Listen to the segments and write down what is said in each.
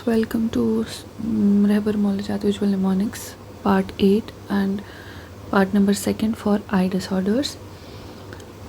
welcome to Rehbar Moulajat Visual Mnemonics part 8 and part number 2 for eye disorders.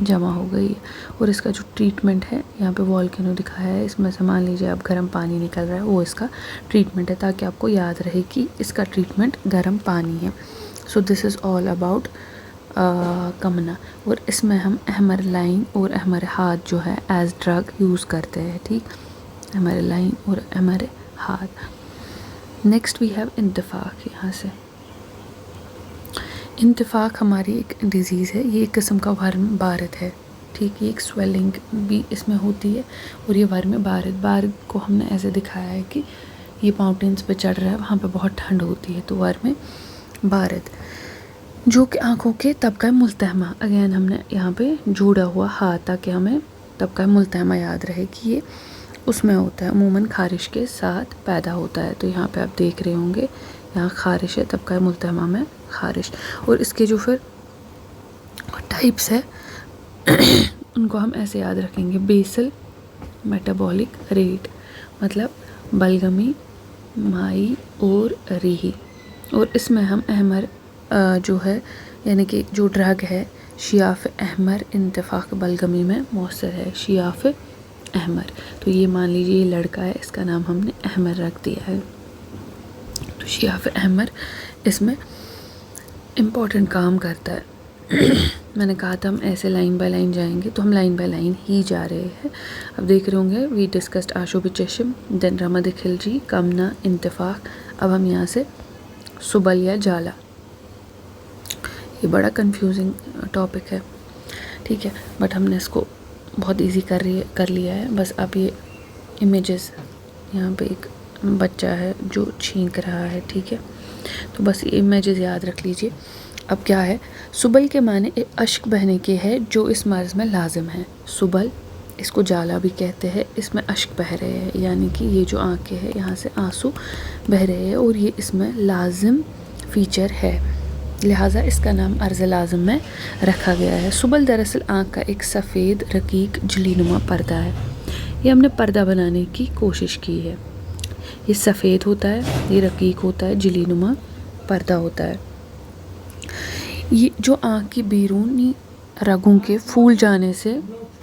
جمع ہو گئی ہے. اور اس کا جو ٹریٹمنٹ ہے یہاں پہ والکینو دکھایا ہے, اس میں سے مان لیجیے اب گرم پانی نکل رہا ہے, وہ اس کا ٹریٹمنٹ ہے, تاکہ آپ کو یاد رہے کہ اس کا ٹریٹمنٹ گرم پانی ہے. سو دس از آل اباؤٹ کمنا. اور اس میں ہم احمر لائن اور احمر ہاتھ جو ہے ایز ڈرگ یوز کرتے ہیں. ٹھیک, احمر لائن اور احمر ہاتھ. نیکسٹ وی ہیو انتفاخ. یہاں سے انتفاخ ہماری ایک ڈیزیز ہے, یہ ایک قسم کا ورم بارد ہے. ٹھیک, یہ ایک سویلنگ بھی اس میں ہوتی ہے, اور یہ ورم بارد کو ہم نے ایسے دکھایا ہے کہ یہ ماؤنٹینس پہ چڑھ رہا ہے, وہاں پہ بہت ٹھنڈ ہوتی ہے, تو ورم بارد جو کہ آنکھوں کے طبقہ ملتحمہ, اگین ہم نے یہاں پہ جوڑا ہوا ہاتھ تاکہ ہمیں طبقہ ملتحمہ یاد رہے کہ یہ اس میں ہوتا ہے, عموماً خارش کے ساتھ پیدا ہوتا ہے. تو یہاں پہ آپ دیکھ رہے ہوں گے یہاں خارش ہے, طبقہ ملتحمہ میں خارش. اور اس کے جو پھر ٹائپس ہے ان کو ہم ایسے یاد رکھیں گے. بیسل میٹابولک ریٹ, مطلب بلغمی, مائی اور ریحی. اور اس میں ہم احمر جو ہے یعنی کہ جو ڈرگ ہے شیاف احمر انتفاخ بلغمی میں مؤثر ہے. شیاف احمر, تو یہ مان لیجیے یہ لڑکا ہے, اس کا نام ہم نے احمر رکھ دیا ہے. تو شیاف احمر اس میں امپورٹنٹ کام کرتا ہے. میں نے کہا تھا ہم ایسے لائن بائی لائن جائیں گے, تو ہم لائن بائی لائن ہی جا رہے ہیں. اب دیکھ رہے ہوں گے وی ڈسکسڈ آشوب چشم, دین رمد خلجی, کمنا, انتفاخ. اب ہم یہاں سے سبل یا جالا, یہ بڑا کنفیوزنگ ٹاپک ہے. ٹھیک ہے, بٹ ہم نے اس کو بہت ایزی کر لیا ہے. بس اب یہ امیجز, یہاں پہ ایک بچہ ہے جو چھینک رہا ہے. ٹھیک ہے, تو بس یہ امیجز یاد رکھ لیجئے. اب کیا ہے, سبل کے معنی اشک بہنے کے ہے جو اس مرض میں لازم ہے. سبل, اس کو جالا بھی کہتے ہیں, اس میں اشک بہ رہے ہیں, یعنی کہ یہ جو آنکھیں ہیں یہاں سے آنسو بہ رہے ہیں, اور یہ اس میں لازم فیچر ہے, لہٰذا اس کا نام عرض لازم میں رکھا گیا ہے. سبل دراصل آنکھ کا ایک سفید رقیق جلی نما پردہ ہے. یہ ہم نے پردہ بنانے کی کوشش کی ہے. یہ سفید ہوتا ہے, یہ رقیق ہوتا ہے, جلی نما پردہ ہوتا ہے. یہ جو آنکھ کی بیرونی رگوں کے پھول جانے سے,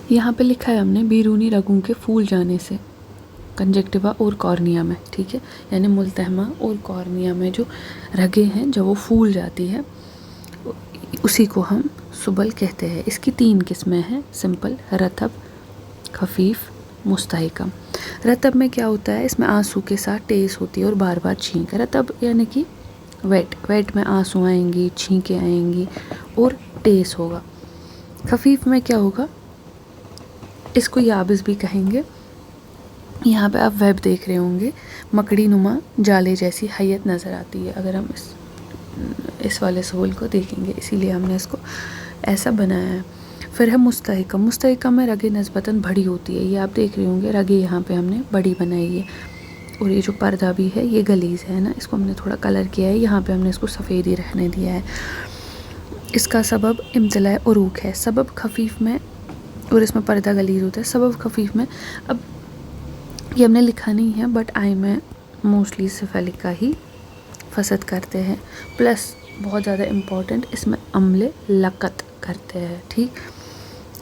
یہاں پہ لکھا ہے ہم نے بیرونی رگوں کے پھول جانے سے, کنجکٹیوا اور کارنیا میں. ٹھیک ہے, یعنی ملتحمہ اور کارنیا میں جو رگیں ہیں جب وہ پھول جاتی ہے اسی کو ہم سبل کہتے ہیں. اس کی 3 قسمیں ہیں, سمپل, رطب, خفیف, مستحکم. رطب میں کیا ہوتا ہے, اس میں آنسو کے ساتھ ٹیس ہوتی ہے اور بار بار چھینک. رطب یعنی کہ ویٹ میں آنسو آئیں گی, چھینکیں آئیں گی اور ٹیس ہوگا. خفیف میں کیا ہوگا, اس کو یابس بھی کہیں گے. یہاں پہ آپ ویب دیکھ رہے ہوں گے, مکڑی نما جالے جیسی حیت نظر آتی ہے اگر ہم اس والے سول کو دیکھیں گے, اسی لیے ہم نے اس کو ایسا بنایا ہے. پھر ہے مستحکم. مستحکم میں رگیں نسبتاً بڑی ہوتی ہے, یہ آپ دیکھ رہے ہوں گے رگیں یہاں پہ ہم نے بڑی بنائی ہے. اور یہ جو پردہ بھی ہے یہ گلیز ہے نا, اس کو ہم نے تھوڑا کلر کیا ہے, یہاں پہ ہم نے اس کو سفید ہی رہنے دیا ہے. اس کا سبب امتلاء عروق ہے. سبب خفیف میں, اور اس میں پردہ گلیز ہوتا ہے. سبب خفیف میں, اب یہ ہم نے لکھا نہیں ہے بٹ آئی میں موسٹلی سفیلک کا ہی فسد کرتے ہیں. پلس بہت زیادہ امپورٹنٹ, اس میں عمل لقت کرتے ہیں. ٹھیک,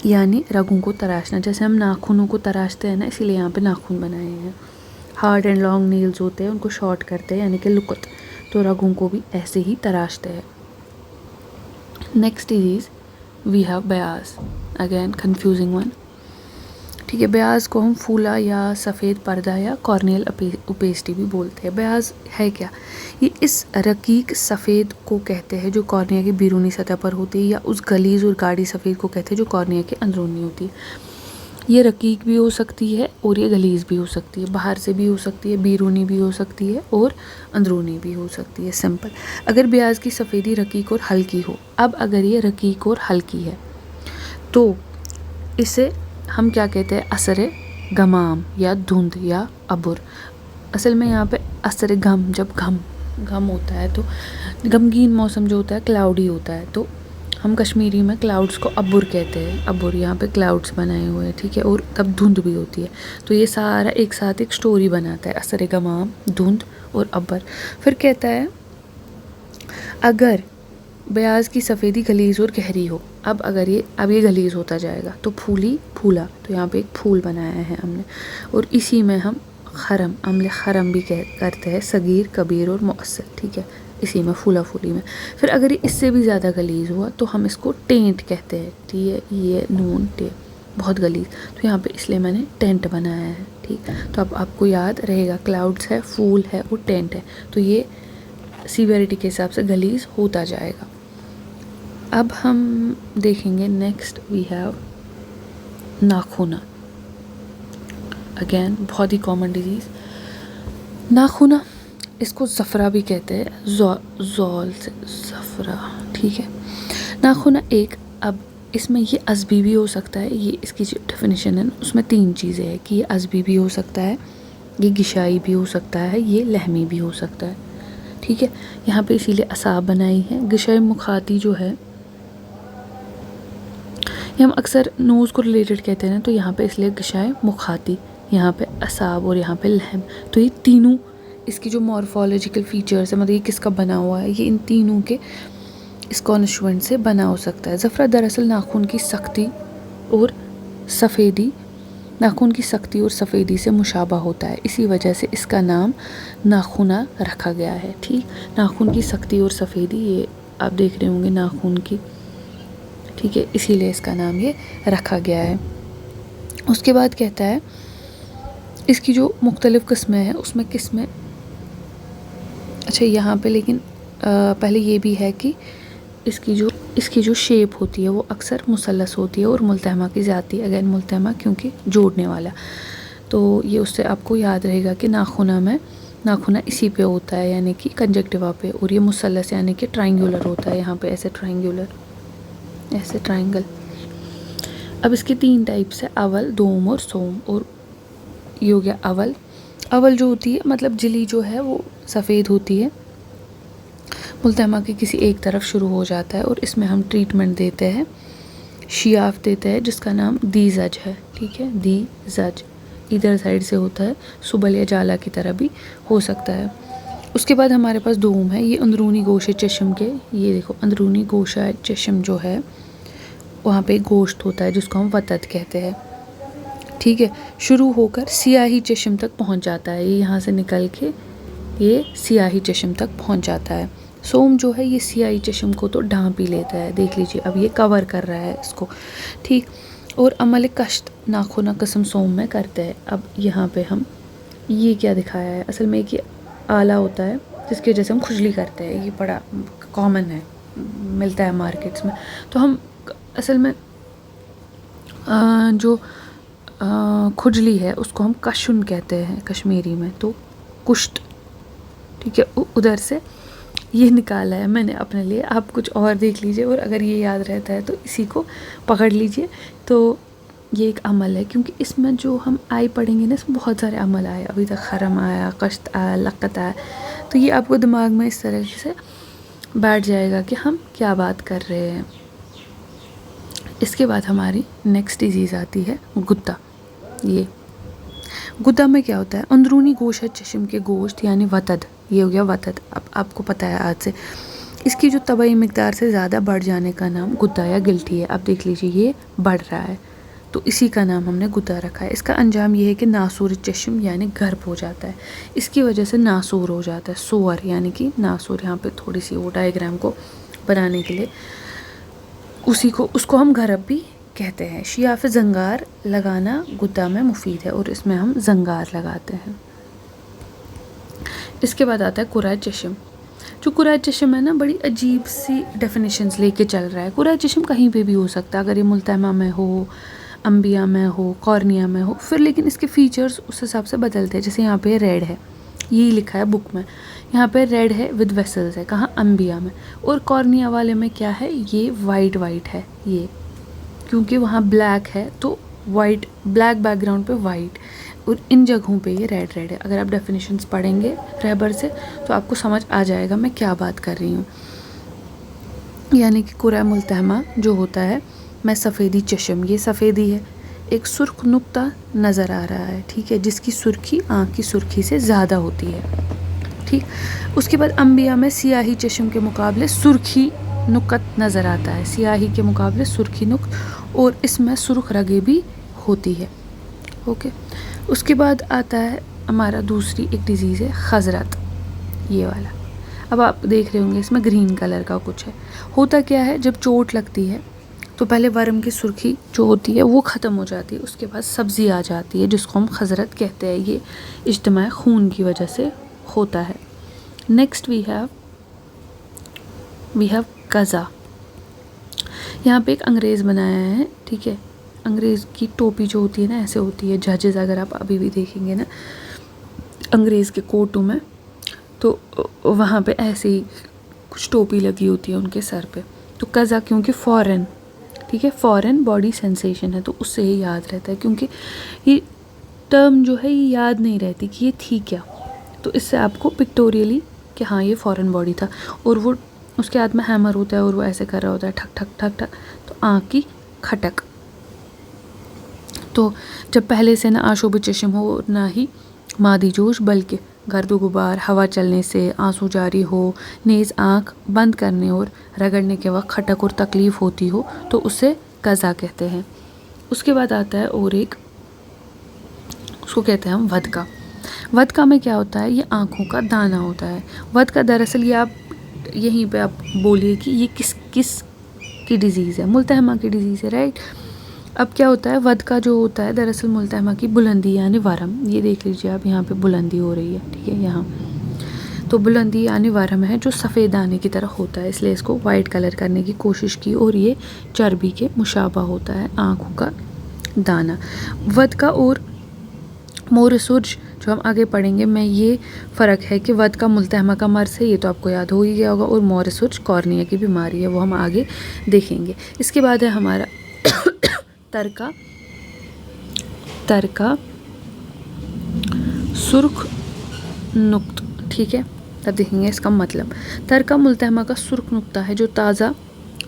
یعنی رگوں کو تراشنا, جیسے ہم ناخنوں کو تراشتے ہیں نا, اسی لیے یہاں پہ ناخن بنائے ہیں. ہارڈ اینڈ لانگ نیلز ہوتے ہیں, ان کو شارٹ کرتے ہیں یعنی کہ لقت, تو رگوں کو بھی ایسے ہی تراشتے ہیں. نیکسٹ ڈیزیز وی ہیو بیاز, اگین کنفیوزنگ ون. ٹھیک ہے, بیاز کو ہم پھولا یا سفید پردہ یا کارنیل اوپیسٹی بھی بولتے ہیں. بیاز ہے کیا, یہ اس رقیق سفید کو کہتے ہیں جو کارنیا کی بیرونی سطح پر ہوتی ہے, یا اس گلیز اور گاڑی سفید کو کہتے ہیں جو کارنیا کے اندرونی ہوتی ہے. یہ رقیق بھی ہو سکتی ہے اور یہ گلیز بھی ہو سکتی ہے, باہر سے بھی ہو سکتی ہے, بیرونی بھی ہو سکتی ہے اور اندرونی بھی ہو سکتی ہے. سمپل, اگر بیاز کی سفیدی رقیق اور ہلکی ہو. اب اگر یہ رقیق اور ہلکی ہے تو اسے ہم کیا کہتے ہیں, اثر غمام یا دھند یا عبر. اصل میں یہاں پہ اثر غم, جب غم ہوتا ہے تو غمگین موسم جو ہوتا ہے کلاؤڈی ہوتا ہے, تو ہم کشمیری میں کلاؤڈز کو عبر کہتے ہیں. عبر, یہاں پہ کلاؤڈز بنائے ہوئے ہیں. ٹھیک ہے, اور تب دھند بھی ہوتی ہے, تو یہ سارا ایک ساتھ ایک سٹوری بناتا ہے, اثر غمام, دھند اور عبر. پھر کہتا ہے اگر بیاض کی سفیدی غلیظ اور گہری ہو. اب یہ غلیظ ہوتا جائے گا تو پھولی پھولا، تو یہاں پہ ایک پھول بنایا ہے ہم نے. اور اسی میں ہم خرم، عمل خرم بھی کرتے ہیں، صغیر کبیر اور مؤثر. ٹھیک ہے، اسی میں پھولا پھولی میں. پھر اگر یہ اس سے بھی زیادہ غلیظ ہوا تو ہم اس کو ٹینٹ کہتے ہیں. ٹھیک ہے، یہ نون ٹے بہت غلیظ، تو یہاں پہ اس لیے میں نے ٹینٹ بنایا ہے. ٹھیک، تو اب آپ کو یاد رہے گا کلاؤڈس ہے، پھول ہے اور ٹینٹ ہے، تو یہ سیویریٹی کے حساب سے غلیظ ہوتا جائے گا. اب ہم دیکھیں گے نیکسٹ وی ہیو ناخونا. اگین بہت ہی کامن ڈیزیز ناخونا. اس کو زفرہ بھی کہتے ہیں، زول سے زفرہ. ٹھیک ہے، ناخونا ایک، اب اس میں یہ عصبی بھی ہو سکتا ہے. یہ اس کی جو ڈیفینیشن ہے اس میں 3 چیزیں ہیں کہ یہ عصبی بھی ہو سکتا ہے، یہ غشائی بھی ہو سکتا ہے، یہ لحمی بھی ہو سکتا ہے. ٹھیک ہے، یہاں پہ اسی لیے اعصاب بنائی ہے. غشائی مخاطی جو ہے یہ ہم اکثر نوز کو ریلیٹڈ کہتے ہیں نا، تو یہاں پہ اس لیے غشائی مخاطی، یہاں پہ اعصاب اور یہاں پہ لحم. تو یہ تینوں اس کی جو مورفولوجیکل فیچرز ہیں، مطلب یہ کس کا بنا ہوا ہے، یہ ان تینوں کے اس کانسٹیٹوئنٹ سے بنا ہو سکتا ہے. زفرہ دراصل ناخن کی سختی اور سفیدی سے مشابہ ہوتا ہے، اسی وجہ سے اس کا نام ناخونا رکھا گیا ہے. ٹھیک، ناخن کی سختی اور سفیدی، یہ آپ دیکھ رہے ہوں گے ناخن کی. ٹھیک ہے، اسی لیے اس کا نام یہ رکھا گیا ہے. اس کے بعد کہتا ہے اس کی جو مختلف قسمیں ہیں اس میں قسمیں، اچھا یہاں پہ لیکن پہلے یہ بھی ہے کہ اس کی جو شیپ ہوتی ہے وہ اکثر مثلث ہوتی ہے اور ملتحمہ کی زیادتی. اگین ملتحمہ کیونکہ جوڑنے والا، تو یہ اس سے آپ کو یاد رہے گا کہ ناخونا اسی پہ ہوتا ہے، یعنی کہ کنجکٹیوا پہ، اور یہ مثلث یعنی کہ ٹرائنگولر ہوتا ہے. یہاں پہ ایسے ٹرائنگل. اب اس کے 3 ٹائپس ہیں، اول، دوم اور سوم. اور یہ ہو گیا اول جو ہوتی ہے مطلب جلی جو ہے وہ سفید ہوتی ہے، ملتحمہ کی کسی ایک طرف شروع ہو جاتا ہے، اور اس میں ہم ٹریٹمنٹ دیتے ہیں، شیاف دیتے ہیں جس کا نام دیزج ہے. ٹھیک ہے، دیزج ادھر سائڈ سے ہوتا ہے، سبل یا جالا کی طرح بھی ہو سکتا ہے. اس کے بعد ہمارے پاس دوم ہے. یہ اندرونی گوشے چشم کے، یہ دیکھو اندرونی گوشہ چشم جو ہے وہاں پہ گوشت ہوتا ہے جس کو ہم وتد کہتے ہیں. ٹھیک ہے، شروع ہو کر سیاہی چشم تک پہنچ جاتا ہے. یہ یہاں سے نکل کے یہ سیاہی چشم تک پہنچ جاتا ہے. سوم جو ہے یہ سیاہی چشم کو تو ڈھانپ ہی لیتا ہے، دیکھ لیجئے اب یہ کور کر رہا ہے اس کو. ٹھیک، اور عمل کشت ناخونا قسم سوم میں کرتے ہیں. اب یہاں پہ ہم یہ کیا دکھایا ہے، اصل میں ایک یہ آلہ ہوتا ہے جس کی وجہ سے ہم کھجلی کرتے ہیں. یہ بڑا کامن ہے، ملتا ہے مارکیٹس میں. تو ہم اصل میں جو کھجلی ہے اس کو ہم کشن کہتے ہیں کشمیری میں، تو کشت. ٹھیک ہے، ادھر سے یہ نکالا ہے میں نے اپنے لیے. آپ کچھ اور دیکھ لیجئے، اور اگر یہ یاد رہتا ہے تو اسی کو پکڑ لیجئے. تو یہ ایک عمل ہے، کیونکہ اس میں جو ہم پڑھیں گے نا، اس میں بہت سارے عمل آئے. ابھی تک خرم آیا، کشت آیا، لقت آیا، تو یہ آپ کو دماغ میں اس طرح سے بیٹھ جائے گا کہ ہم کیا بات کر رہے ہیں. اس کے بعد ہماری نیکسٹ ڈیزیز آتی ہے گدا. یہ گدا میں کیا ہوتا ہے، اندرونی گوشہ چشم کے گوشت یعنی وتد. یہ ہو گیا وتد. اب آپ کو پتہ ہے آج سے اس کی جو طبعی مقدار سے زیادہ بڑھ جانے کا نام گدا یا گلٹھی ہے. اب دیکھ لیجئے یہ بڑھ رہا ہے تو اسی کا نام ہم نے گدا رکھا ہے. اس کا انجام یہ ہے کہ ناسور چشم یعنی گرب ہو جاتا ہے. اس کی وجہ سے ناسور ہو جاتا ہے. سور یعنی کہ ناسور، یہاں پہ تھوڑی سی وہ ڈائیگرام کو بنانے کے لیے اس کو ہم گرب بھی کہتے ہیں. شیاف زنگار لگانا گدا میں مفید ہے، اور اس میں ہم زنگار لگاتے ہیں. اس کے بعد آتا ہے کرۂ چشم. جو کرۂ چشم ہے نا، بڑی عجیب سی ڈیفینیشنز لے کے چل رہا ہے. کرۂ چشم کہیں پہ بھی ہو سکتا ہے، اگر یہ ملتحمہ میں ہو، انبیاء میں ہو، کارنیا میں ہو، پھر لیکن اس کے فیچرز اس حساب سے بدلتے ہیں. جیسے یہاں پہ ریڈ ہے، یہی لکھا ہے بک میں، یہاں پہ ریڈ ہے ود ویسلز ہے، کہاں انبیاء میں. اور کارنیا والے میں کیا ہے، یہ وائٹ ہے، یہ کیونکہ وہاں بلیک ہے تو وائٹ، بلیک بیک گراؤنڈ پہ وائٹ، اور ان جگہوں پہ یہ ریڈ ہے. اگر آپ ڈیفینیشنز پڑھیں گے رہبر سے تو آپ کو سمجھ آ جائے گا میں کیا بات کر رہی ہوں. یعنی کہ کرۂ ملتحمہ جو ہوتا ہے میں سفیدی چشم، یہ سفیدی ہے، ایک سرخ نقطہ نظر آ رہا ہے. ٹھیک ہے، جس کی سرخی آنکھ کی سرخی سے زیادہ ہوتی ہے. ٹھیک، اس کے بعد انبیاء میں سیاہی چشم کے مقابلے سرخی نقط نظر آتا ہے، سیاہی کے مقابلے سرخی نقط، اور اس میں سرخ رگیں بھی ہوتی ہے. اوکے. اس کے بعد آتا ہے ہمارا دوسری ایک ڈیزیز ہے خضرت، یہ والا. اب آپ دیکھ رہے ہوں گے اس میں گرین کلر کا کچھ ہے. ہوتا کیا ہے، جب چوٹ لگتی ہے تو پہلے ورم کی سرخی جو ہوتی ہے وہ ختم ہو جاتی ہے، اس کے بعد سبزی آ جاتی ہے جس کو ہم خضرت کہتے ہیں. یہ اجتماع خون کی وجہ سے ہوتا ہے. نیکسٹ وی ہیو قزا. یہاں پہ ایک انگریز بنایا ہے، ٹھیک ہے. انگریز کی ٹوپی جو ہوتی ہے نا ایسے ہوتی ہے. ججز اگر آپ ابھی بھی دیکھیں گے نا انگریز کے کوٹوں میں تو وہاں پہ ایسے ہی کچھ ٹوپی لگی ہوتی ہے ان کے سر پہ. تو قزا کیونکہ فورن، ٹھیک ہے، فورن باڈی سینسیشن ہے تو اس سے یہ یاد رہتا ہے، کیونکہ یہ ٹرم جو ہے یہ یاد نہیں رہتی کہ یہ تھی کیا. تو اس سے آپ کو پکٹوریلی کہ ہاں یہ فورن باڈی تھا. اور وہ اس کے ہاتھ میں ہیمر ہوتا ہے اور وہ ایسے کر رہا ہوتا ہے ٹھک ٹھک ٹھک ٹھک، تو آنکھ کی کھٹک. تو جب پہلے سے نہ آشوب چشم ہو نہ ہی مادی جوش، بلکہ گرد و غبار، ہوا چلنے سے آنسو جاری ہو، نیز آنکھ بند کرنے اور رگڑنے کے وقت کھٹک اور تکلیف ہوتی ہو، تو اسے قزا کہتے ہیں. اس کے بعد آتا ہے اور ایک، اس کو کہتے ہیں ہم ودکا. ودکا میں کیا ہوتا ہے، یہ آنکھوں کا دانہ ہوتا ہے. ودکا دراصل یہ آپ یہیں پہ آپ بولیے کہ یہ کس کی ڈیزیز ہے، ملتحمہ کی ڈیزیز ہے، رائٹ. اب کیا ہوتا ہے، ودکا جو ہوتا ہے دراصل ملتحمہ کی بلندی یعنی ورم. یہ دیکھ لیجیے آپ یہاں پہ بلندی ہو رہی ہے، ٹھیک ہے، یہاں تو بلندی یعنی ورم ہے جو سفید دانے کی طرح ہوتا ہے، اس لیے اس کو وائٹ کلر کرنے کی کوشش کی، اور یہ چربی کے مشابہ ہوتا ہے آنکھوں کا دانہ. ودکا اور مور سرج جو ہم آگے پڑھیں گے میں، یہ فرق ہے کہ ودکا ملتحمہ کا مرض ہے، یہ تو آپ کو یاد ہو ہی گیا ہوگا، اور مور سرج کارنیا کی بیماری ہے، وہ ہم آگے دیکھیں گے. اس کے بعد ہے ہمارا ترکا سرخ نقط، ٹھیک ہے. اب دیکھیں گے اس کا مطلب. ترکا ملتحمہ کا سرخ نقطہ ہے جو تازہ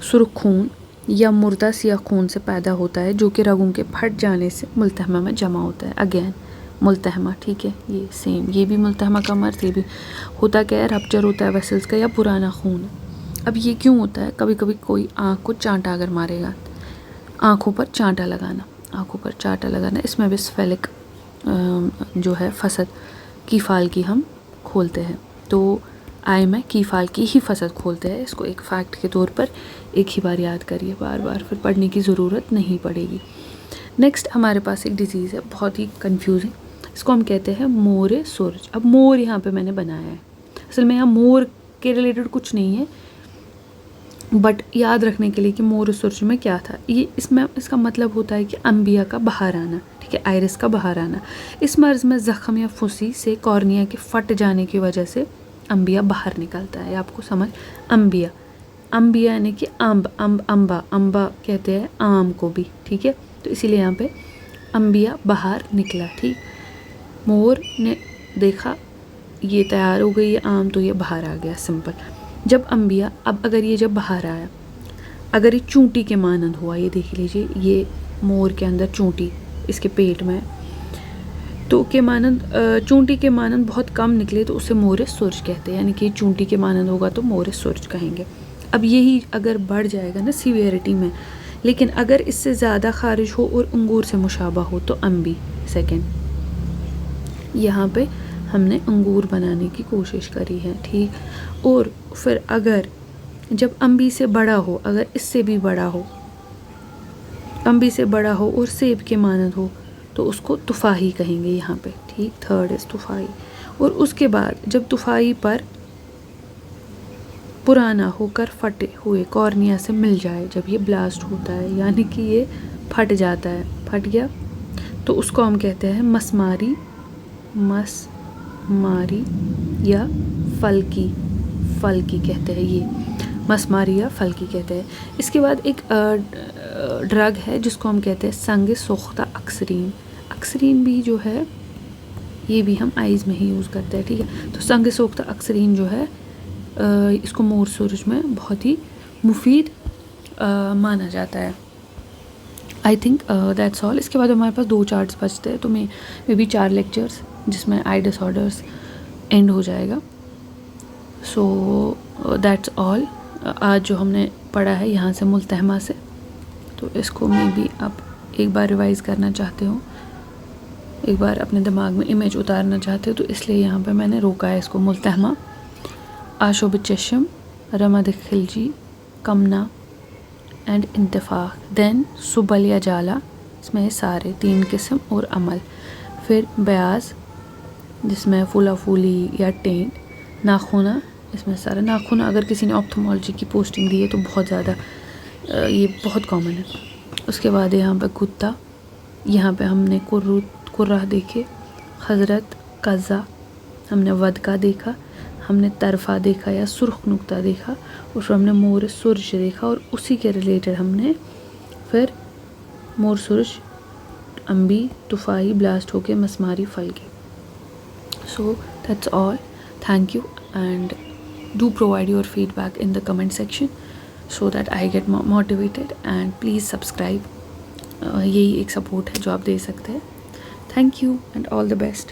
سرخ خون یا مردہ سیاہ خون سے پیدا ہوتا ہے، جو کہ رگوں کے پھٹ جانے سے ملتحمہ میں جمع ہوتا ہے. اگین ملتحمہ، ٹھیک ہے، یہ سیم، یہ بھی ملتحمہ کا مرض. یہ بھی ہوتا کیا ہے، رپچر ہوتا ہے ویسلز کا یا پرانا خون. اب یہ کیوں ہوتا ہے، کبھی کبھی کوئی آنکھ کو چانٹا اگر مارے گا، آنکھوں پر چانٹا لگانا، اس میں بھی سفیلک جو ہے فسد کی فال کی ہم کھولتے ہیں. تو آئی میں کی فال کی ہی فسد کھولتے ہیں. اس کو ایک فیکٹ کے طور پر ایک ہی بار یاد کریے، بار بار پھر پڑھنے کی ضرورت نہیں پڑے گی. نیکسٹ ہمارے پاس ایک ڈیزیز ہے بہت ہی کنفیوزنگ، اس کو ہم کہتے ہیں مور سرج. اب مور یہاں پہ میں نے بنایا ہے، اصل میں یہاں مور کے ریلیٹڈ کچھ نہیں ہے، بٹ یاد رکھنے کے لیے کہ مور سرج میں کیا تھا. یہ اس کا مطلب ہوتا ہے کہ انبیاء کا باہر آنا، ٹھیک ہے، آئرس کا باہر آنا. اس مرض میں زخم یا پھسی سے کارنیا کے پھٹ جانے کی وجہ سے انبیاء باہر نکلتا ہے. آپ کو سمجھ، انبیاء یعنی کہ انبا کہتے ہیں آم کو بھی، ٹھیک ہے. تو اسی لیے یہاں پہ انبیاء باہر نکلا. ٹھیک، مور نے دیکھا یہ تیار ہو گئی یہ آم تو یہ باہر آ گیا، سمپل. جب انبیاء، اب اگر یہ جب باہر آیا، اگر یہ چونٹی کے مانند ہوا، یہ دیکھ لیجیے یہ مور کے اندر چونٹی اس کے پیٹ میں تو کے مانند، چونٹی کے مانند بہت کم نکلے تو اسے مور سرج کہتے ہیں، یعنی کہ چونٹی کے مانند ہوگا تو مور سرج کہیں گے. اب یہی اگر بڑھ جائے گا نا سیویرٹی میں، لیکن اگر اس سے زیادہ خارج ہو اور انگور سے مشابہ ہو تو انبی. سیکنڈ یہاں پہ ہم نے انگور بنانے کی کوشش کری ہے، ٹھیک. اور پھر اگر جب انبی سے بڑا ہو، اگر اس سے بھی بڑا ہو، انبی سے بڑا ہو اور سیب کے مانند ہو تو اس کو تفاحی کہیں گے یہاں پہ، ٹھیک. تھرڈ از تفاحی. اور اس کے بعد جب تفاحی پر پرانا ہو کر پھٹے ہوئے کارنیا سے مل جائے، جب یہ بلاسٹ ہوتا ہے یعنی کہ یہ پھٹ جاتا ہے، پھٹ گیا، تو اس کو ہم کہتے ہیں مسماری یا فلکی کہتے ہیں. یہ مسماری یا فلکی کہتے ہیں. اس کے بعد ایک ڈرگ ہے جس کو ہم کہتے ہیں سنگ سوختہ اکسرین بھی جو ہے یہ بھی ہم آئیز میں ہی یوز کرتے ہیں، ٹھیک ہے. تو سنگ سوختہ اکسرین جو ہے اس کو مور سرج میں بہت ہی مفید مانا جاتا ہے. I think that's all. اس کے بعد ہمارے پاس 2 چارٹس بچتے ہیں، تو میں بھی 4 لیکچرس جس میں آئی ڈس آرڈرس اینڈ ہو جائے گا. سو دیٹس آل. آج جو ہم نے پڑھا ہے یہاں سے ملتحمہ سے، تو اس کو میں بھی اب ایک بار ریوائز کرنا چاہتی ہوں، ایک بار اپنے دماغ میں امیج اتارنا چاہتے ہو، تو اس لیے یہاں پہ میں نے روکا ہے اس کو. ملتحمہ، آشوب چشم، رمد خلجی، کمنا اینڈ انتفاخ. دین سبل یا جالا، اس میں سارے 3 قسم اور عمل. پھر بیاض جس میں پھولا پھولی یا ٹین. ناخونہ، اس میں سارا ناخونہ. اگر کسی نے آپتھمالوجی کی پوسٹنگ دی ہے تو بہت زیادہ یہ بہت کامن ہے. اس کے بعد یہاں پہ کتا، یہاں پہ ہم نے قرہ دیکھے. حضرت قزا، ہم نے ودکا دیکھا. ہم نے طرفہ دیکھا یا سرخ نقطہ دیکھا، اور پھر ہم نے مور سرج دیکھا، اور اسی کے ریلیٹڈ ہم نے پھر مور سرج امبی طفائی بلاسٹ ہو کے مسماری پھل کے. So that's all. Thank you and do provide your feedback in the comment section so that I get motivated, and please subscribe. یہی ایک سپورٹ ہے جو آپ دے سکتے ہیں. Thank you and all the best.